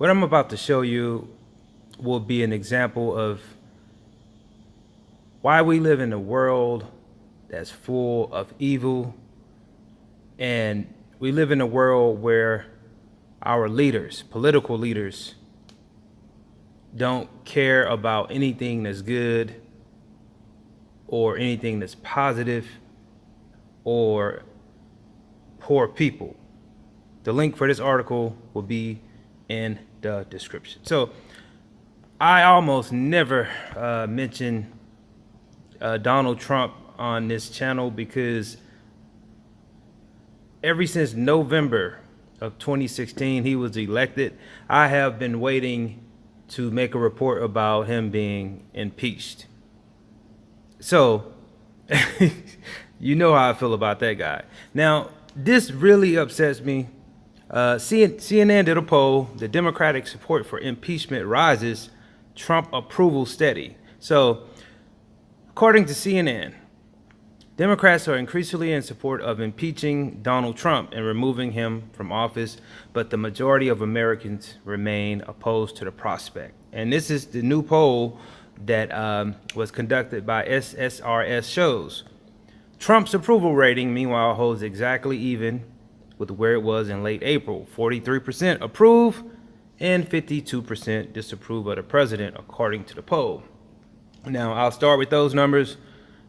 What I'm about to show you will be an example of why we live in a world that's full of evil, and we live in a world where our leaders, political leaders, don't care about anything that's good or anything that's positive or poor people. The link for this article will be in the description. So I almost never mention Donald Trump on this channel because ever since November of 2016 he was elected, I have been waiting to make a report about him being impeached. So you know how I feel about that guy. Now, this really upsets me. CNN did a poll. The Democratic support for impeachment rises, Trump approval steady. So, according to CNN, Democrats are increasingly in support of impeaching Donald Trump and removing him from office, but the majority of Americans remain opposed to the prospect. And this is the new poll that was conducted by SSRS shows. Trump's approval rating, meanwhile, holds exactly even with where it was in late April. 43% approve and 52% disapprove of the president, according to the poll. Now, I'll start with those numbers.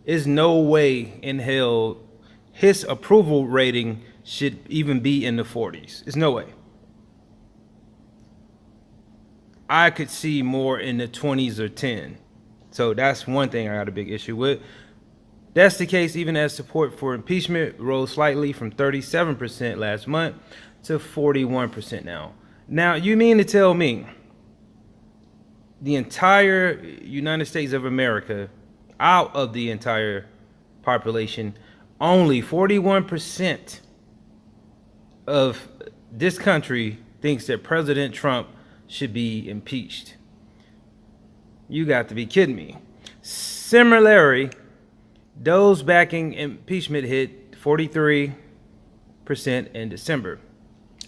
There's no way in hell his approval rating should even be in the 40s. There's no way. I could see more in the 20s or 10. So that's one thing I got a big issue with. That's the case even as support for impeachment rose slightly from 37% last month to 41% now. Now, you mean to tell me the entire United States of America, out of the entire population, only 41% of this country thinks that President Trump should be impeached? You got to be kidding me. Similarly, those backing impeachment hit 43% in December,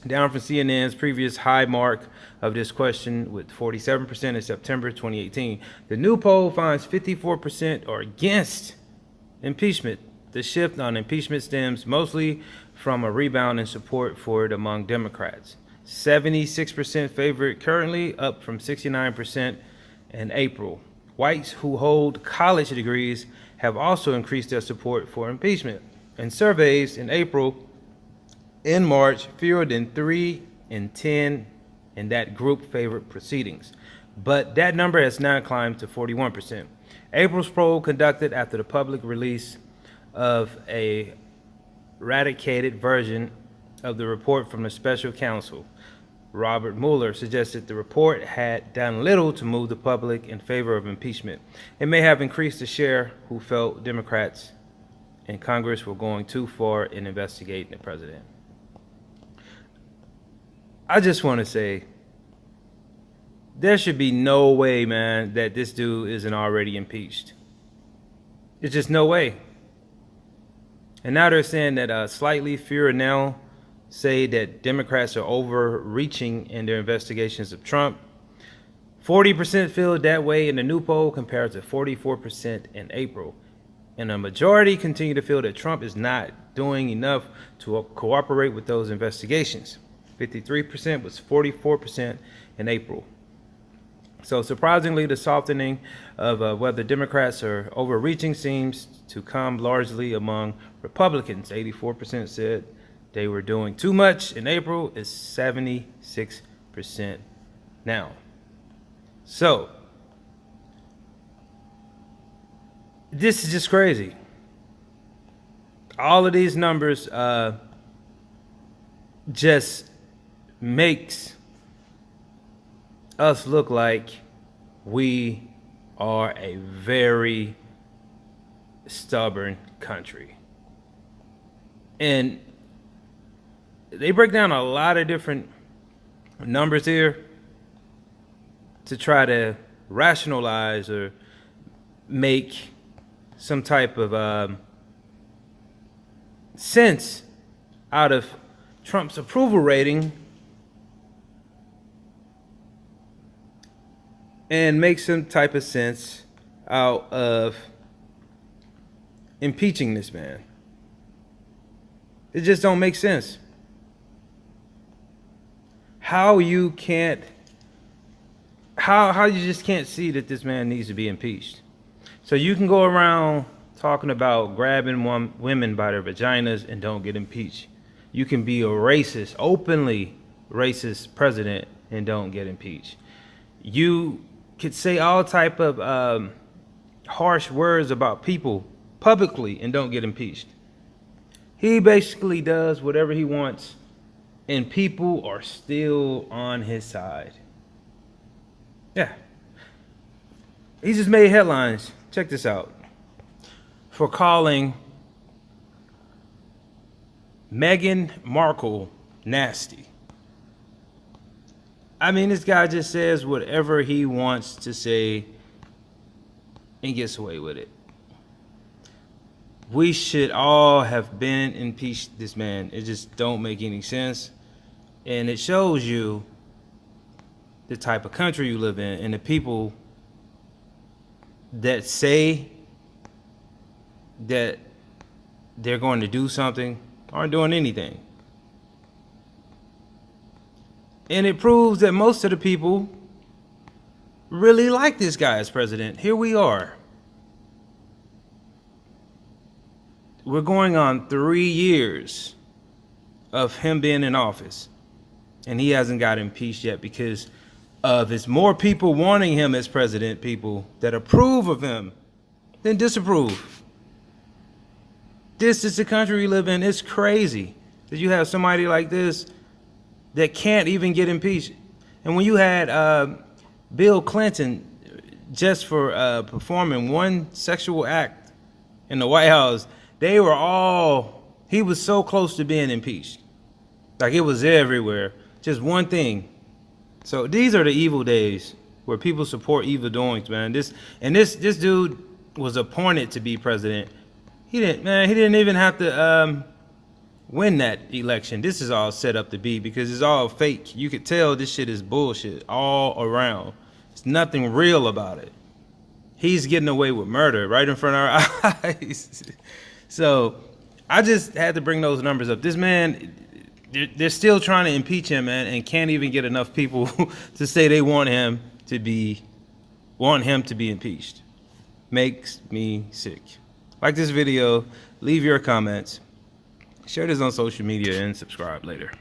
down from CNN's previous high mark of this question with 47% in September 2018. The new poll finds 54% are against impeachment. The shift on impeachment stems mostly from a rebound in support for it among Democrats. 76% favor it currently, up from 69% in April. Whites who hold college degrees have also increased their support for impeachment. In surveys in April, in March, fewer than 3 in 10 in that group favored proceedings, but that number has now climbed to 41%. April's poll, conducted after the public release of a ratified version of the report from the special counsel, Robert Mueller, suggested the report had done little to move the public in favor of impeachment. It may have increased the share who felt Democrats in Congress were going too far in investigating the president. I just want to say, there should be no way, man, that this dude isn't already impeached. There's just no way. And now they're saying that slightly fewer now say that Democrats are overreaching in their investigations of Trump. 40% feel that way in the new poll compared to 44% in April. And a majority continue to feel that Trump is not doing enough to cooperate with those investigations. 53% was 44% in April. So surprisingly, the softening of whether Democrats are overreaching seems to come largely among Republicans. 84% said they were doing too much in April, is 76% now. So this is just crazy. All of these numbers just makes us look like we are a very stubborn country. And they break down a lot of different numbers here to try to rationalize or make some type of sense out of Trump's approval rating and make some type of sense out of impeaching this man. It just don't make sense. How you just can't see that this man needs to be impeached. So you can go around talking about grabbing women by their vaginas and don't get impeached. You can be a racist, openly racist president and don't get impeached. You could say all type of harsh words about people publicly and don't get impeached. He basically does whatever he wants, and people are still on his side. Yeah. He just made headlines. Check this out. For calling Meghan Markle nasty. I mean, this guy just says whatever he wants to say and gets away with it. We should all have been impeached this man. It just don't make any sense. And it shows you the type of country you live in and the people that say that they're going to do something aren't doing anything. And it proves that most of the people really like this guy as president. Here we are. We're going on 3 years of him being in office, and he hasn't got impeached yet because of it's more people wanting him as president, people that approve of him than disapprove. This is the country we live in. It's crazy that you have somebody like this that can't even get impeached. And when you had Bill Clinton just for performing one sexual act in the White House, he was so close to being impeached. Like it was everywhere. Just one thing. So these are the evil days where people support evil doings, man. This dude was appointed to be president. He didn't even have to win that election. This is all set up to be because it's all fake. You could tell this shit is bullshit all around. There's nothing real about it. He's getting away with murder right in front of our eyes. So I just had to bring those numbers up. This man, they're still trying to impeach him, man, and can't even get enough people to say they want him to be impeached. Makes me sick. Like this video, leave your comments, share this on social media, and subscribe later.